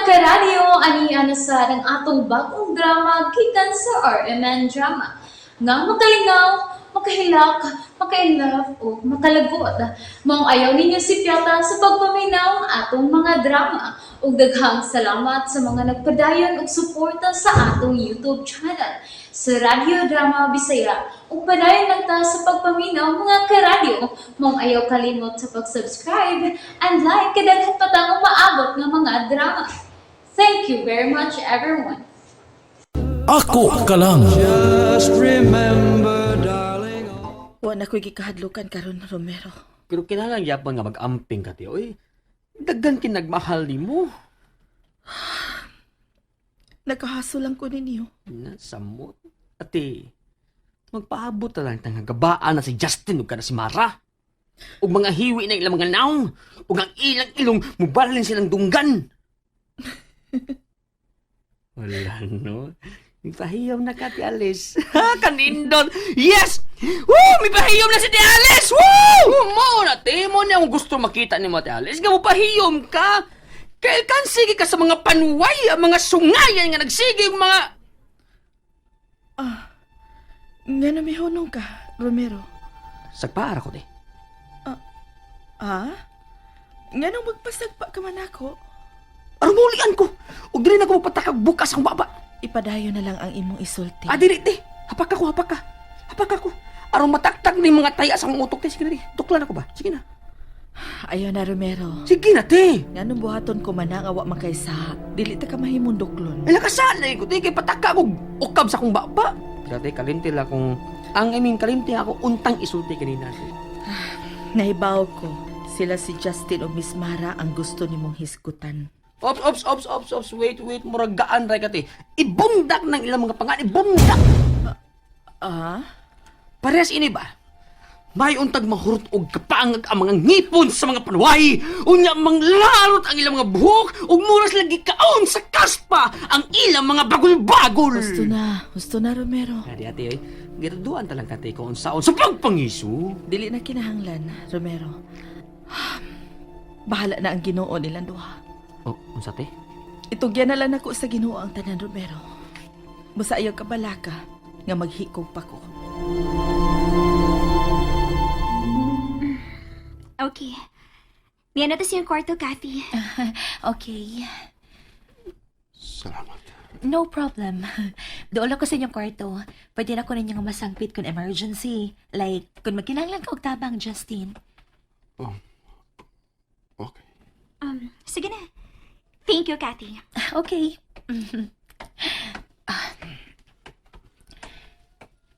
karadyo, ani sa ng atong bagong drama gikan sa RMN Drama. Nga makalingaw, makahilak, makailove, o makalagot. Maong ayaw ninyo si Piata sa pagpaminaw ang atong mga drama. Ug daghang salamat sa mga nagpadayon ug suporta sa atong YouTube channel sa Radio Drama Bisaya. Ug padayon lang ta sa pagpaminaw mga karadyo. Maong ayaw kalimot sa pag-subscribe and like kadaghan pa tang maabot ng mga drama. Thank you very much everyone. Ako ka lang. Just remember, darling. Wa na ko'y gikahadlukan karon, Romero. Pero kinahanglan yapon nga mag-amping ka ti. Oy, daghan kinagmahal nimo. Nakahaso lang ko ninyo. Nasamot. Ate, magpaabot na lang tang gabaan na si Justin ug kana si Mara. Ug mga hiwi na ilang mga naong. Ug ang ilang ilong mubalin silang dunggan. Wala no. May pahiyom na ka, Ti Alice. Ha, kanindot. Yes! Woo! May pahiyom na si Ti Alice! Woo! Mo na, Ti. Mo na ang gusto makita ni mo, Ti Alice. Nga mo pahiyom ka. Kaya kan sige ka sa mga panuway, mga sungayan nga nagsige, mga... Nga na may hunong ka, Romero. Sagpaara ko, Ti. Ha? Nga nang magpasagpa ka man ako, Arumulian ko. Ug dili na ko magpatakag bukas ang baba. ipadayo na lang ang imong isulti. Dili, Ti. Hapak ako, hapak ka. Hapak ako. Aron mataktak ni mga taya sa mga utok, Ti. Sige na, Ti. Tuklan ako ba? Sige na. Ayaw na, Romero. Sige na, Ti. Nga nung buhaton ko man ang awa makaysa, dili ta ka mahimong duklon. Ay, nakasanay ko, Ti. Kay pataka ko ukab sa akong baba. Pero, Ti, kalimti lang kung... kalimti ako untang isulti kanina, Ti. Nahibaw ko, sila si Justin o Miss Mara ang gusto nimong hisgutan. Ops. Wait. Muragaan, ray ka, Ti. Ibundak ng ilang mga pangan. Ibundak! Parehas ini ba? May untag mahurot og kapangag ang mga ngipon sa mga panuway. Unya manglarot ang ilang mga buhok. Ug muras lagi kaon sa kaspa ang ilang mga bagol-bagol. Gusto na, Romero. Ati, oy. Giraduan talang ka, Ti, kung saon sa pagpangiso. Dili na kinahanglan, Romero. Bahala na ang Ginoo nilang duha. Oh, unsa, Ti? Itugyan na lang ako sa Ginoo ang tanan, Romero. Busa ayaw ka balaka nga maghikog pa ko. Okay. Niyan na to siyang kwarto, Kathy. Okay. Salamat. No problem. Doon ako sa inyong kwarto. Pwede na ko ninyong masangpit kung emergency. Like, kung magkinahanglan ka og tabang, Justin. Okay. Sige na. Thank you, Kathy. Okay.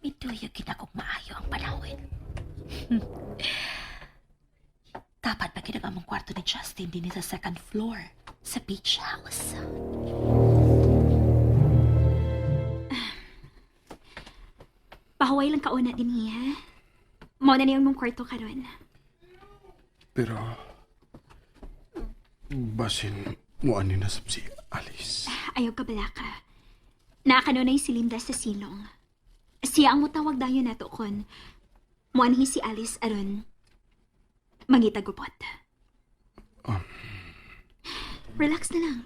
Mituyo kinakog maayo ang panahon. Dapat pa kinag among kwarto ni Justin din sa second floor sa beach house. Pahuway lang kauna din niya. Mao na niyang mong kwarto karon. Pero... basin mo ani na sab si Alice. Ayaw ka balaka. Naakanunay si Linda sa silong. Siya ang mutawag dayon nato kon. Muanhi si Alice aron mangitagupot. Relax na lang.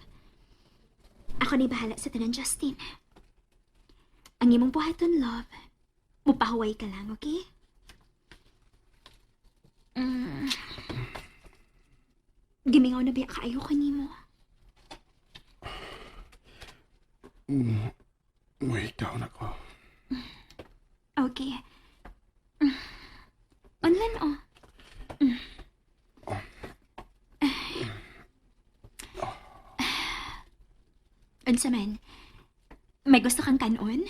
Ako ni bahala sa tanan, Justin. Ang imong buhaton, love. Mupahuway ka lang, okay? Gimingaw na biya kaayo ka nimo. May down ako. Okay. Online, oh. Unsa man? May gusto kang kanon?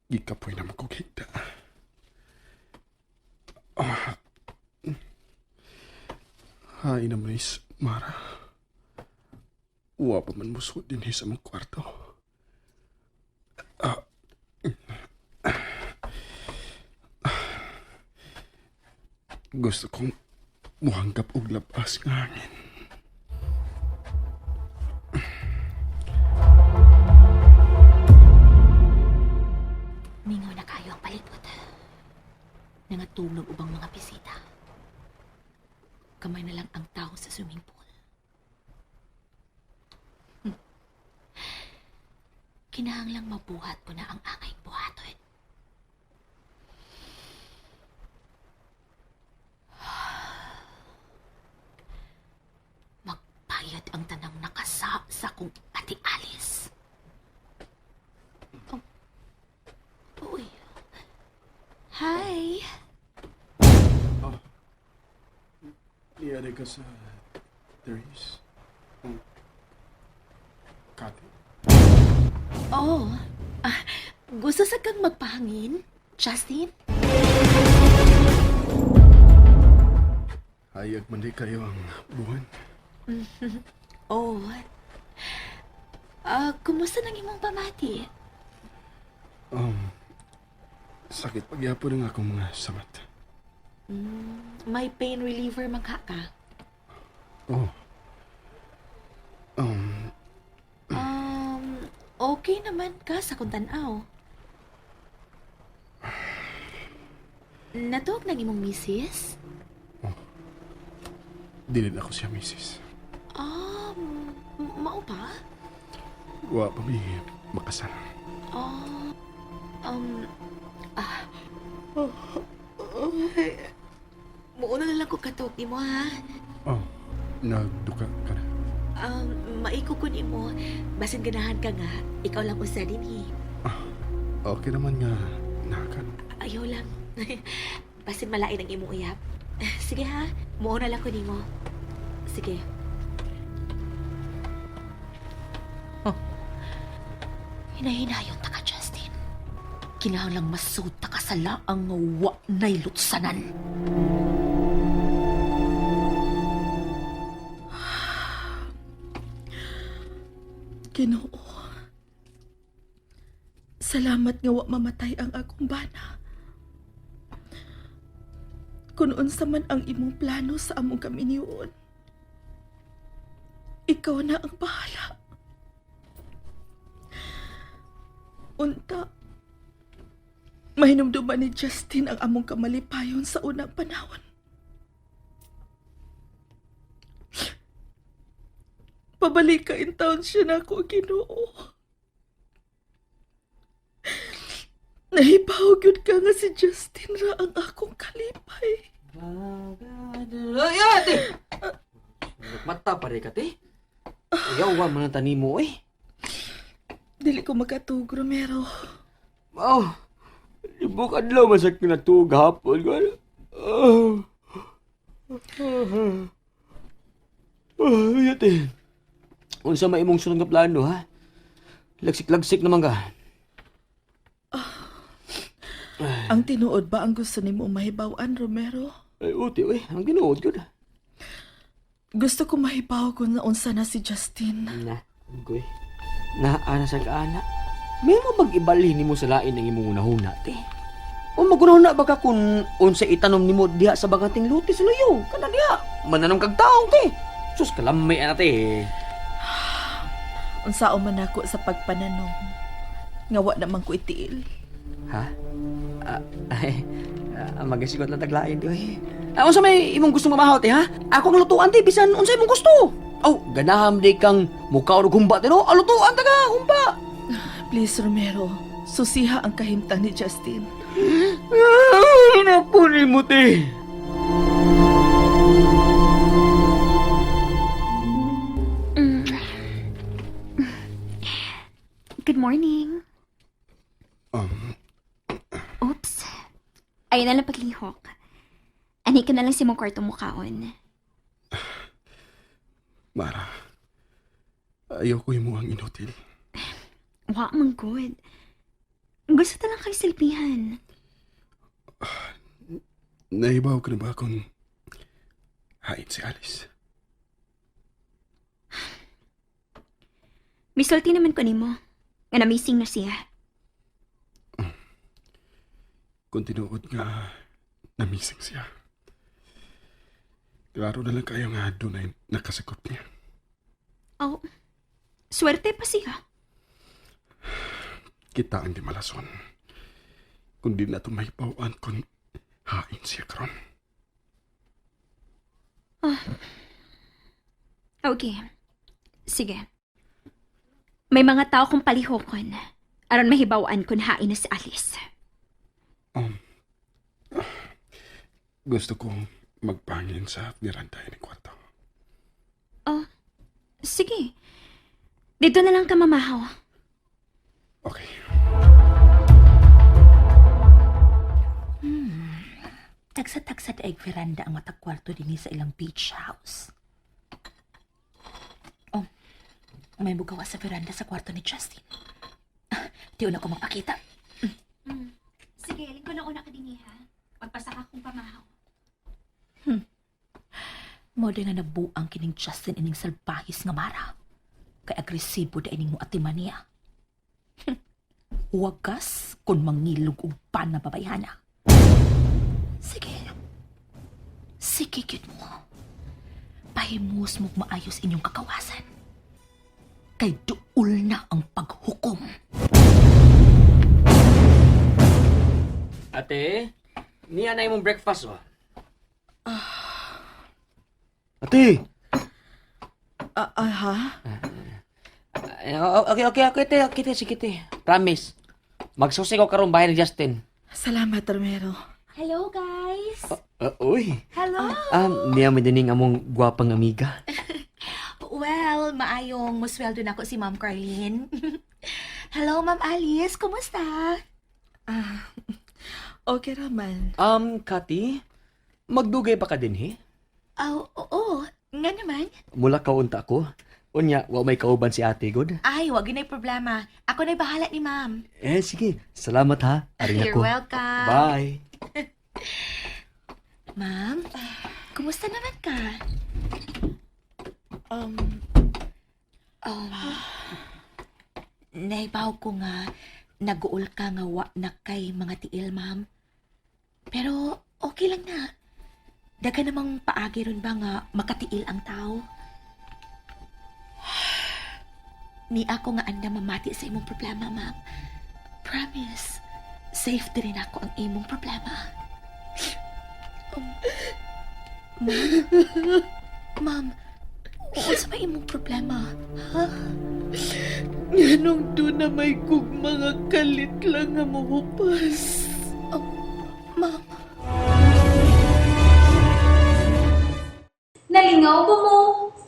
Gikapoy na makukita. Hay na Miss Mara. Uwa pa man musod din sa mong kwarto. Gusto kong muhanggap og labas nga hangin. magtuog ng ubang mga bisita. Kamay na lang ang tao sa swimming pool. Kinahanglang mabuhat ko na ang angay buhaton. Magbayad ang tanang nakasa sa kong ati Alice. Oh. Uy. Hi. Iyari ka sa Therese. Kati. Oh. Gusto sa kang magpahangin, Justin? Hayag man di kayo ang buwan. Oh. Kumusta nang imong pamati? Sakit pagyapon ng akong mga samat. May pain reliever man ka? Oh. Okay naman ka sa kung tanaw. Natuog nang imong misis? Dili na ako siya, misis. Mao ba? Wa pa mi makasal. Muuna na lang ko katuog ni mo, ha? Oh, nagduka ka na. Maiko ko ni mo. Basin ganahan ka nga, ikaw lang usa din, Okay naman nga, nakan. Ayaw lang. Basin malain ang imong uyap. Sige ha, muuna lang ko ni mo. Sige. Hinahinayon ta ka, Justin. Kinahanglang masud ta ka sa laang nga wa na'y lutsanan. Ginoo. Salamat nga wa mamatay ang akong bana. Kung unsa man ang imong plano sa among kaminiyon, ikaw na ang bahala. Unta, mahinumduman ni Justin ang among kamalipayon sa unang panahon. Pabalik ka in taon siya na ako, Ginoo. Nahibawag yun ka nga si Justin ra ang akong kalipay. Ay, ate! Mata pa rin ka, te. Ayaw wa man ang tanim mo, eh. Dili ko makatug, Romero. Oh, ibuk adlaw man sa kinatug hapon. Ate. Unsa may imong sunod nga plano, ha? Lagsik-lagsik naman ka. Ang tinuod ba ang gusto nimo mahibaw-an, Romero? Ay, uti, eh. Ang ginuod ko na. Gusto ko mahibaw kung naunsa na si Justin. Na, goy. Naana sa kaana. May mo mag-ibalhin nimo sa lain ang imong unahuna, te. O magunahuna ba ka kung unsa itanom nimo diha sa baganting luti sa luyo? Kana diha. Mananong kag taong, te. Sus, kalamay ana, te. Unsao man ako sa pagpananom. Nga wa naman ko itiil. Ha? Magasigot lang taglain, di, oy. Unsa may imong gustong mamahaw, te, ha? Ako ang lutuan, te, bisan unsa imong gusto. Oh, ganaham di kang mukha o humba, te, no? Alutuan ta ka, humba. Please, Romero. Susiha ang kahimtang ni Justin. Napunin mo, te. Good morning. Oops. Ayun na lang paglihok. Ani ka na lang si mong kwarto mo kaon. Mara, ayaw ko yung mukhang inutil. Wa man good. Gusto ta lang kay silpihan. Naibaw ko na ba kung hain si Alice? Misulti naman ko nimo. Nga na-missing na siya. Kung tinuod nga na-missing siya. Klaro na lang kayo nga doon ay nakasakot niya. Oh, swerte pa siya. Kita ang di malason. Kung di na ito mahipawan kung hain siya karon. Okay. Sige. May mga tao kong palihokon. Aron mahibawaan kung hain na si Alice. Gusto ko magpangin sa veranda ng kwarto. Oh, sige. Dito na lang ka mamahaw. Okay. Tagsat-tagsat ay veranda ang matag kwarto din sa ilang beach house. Oh, may bugawa sa veranda sa kwarto ni Justin. Di una ko magpakita. Sige, lingko na una ka din ha. Pagpasaka kong pamahaw. Modo nga nabuang kining Justin ining salbahis nga mara. Kay agresibo da ining mo atiman niya. Wagas kung mangilog og pan na babayhana. Sige. Sige, cute mo. Pahimus mo maayos inyong kakawasan. Kay duol na ang paghukom. Ate, niya na imong breakfast oh. Ate! Ha? Okay, sige, te. Promise. Magsusi ko karong bahay ni Justin. Salamat, Romero. Hello, guys. Uy. Hello. Niya mo dining among gwapang amiga. Well, maayong musweldo na ako si Ma'am Carlene. Hello, Ma'am Alice. Kumusta? Okay raman. Kati, magdugay pa ka din, he? Oo. Nga naman. Mula kaunta ko. Unya, wa may kauban si ate, God. Ay, wag yun ay problema. Ako na'y bahala ni Ma'am. Sige. Salamat, ha. Arin You're ako. welcome. Bye. Ma'am, kumusta naman ka? Naibaw ko nga, naguol ka nga wa na kay mga tiil, Ma'am. Pero okay lang na. Daga namang paagi ron ba nga makatiil ang tao? Ni ako nga anda mamati sa imong problema, Ma'am. Promise, safe din ako ang imong problema. Ma'am, sa ba imong problema? Ha? Nganong doon na may kog mga kalit lang nga mahupas. Ma'am, Nalingaw ba mo?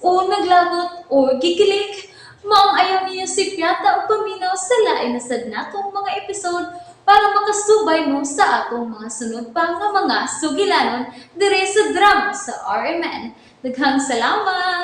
O naglagot? O gikilik? Maong ayaw niya si Piata o paminaw sa lain na sad natong mga episode para makasubay mo sa atong mga sunod pa nga mga sugilanon dire sa drama sa RMN. Daghang salamat!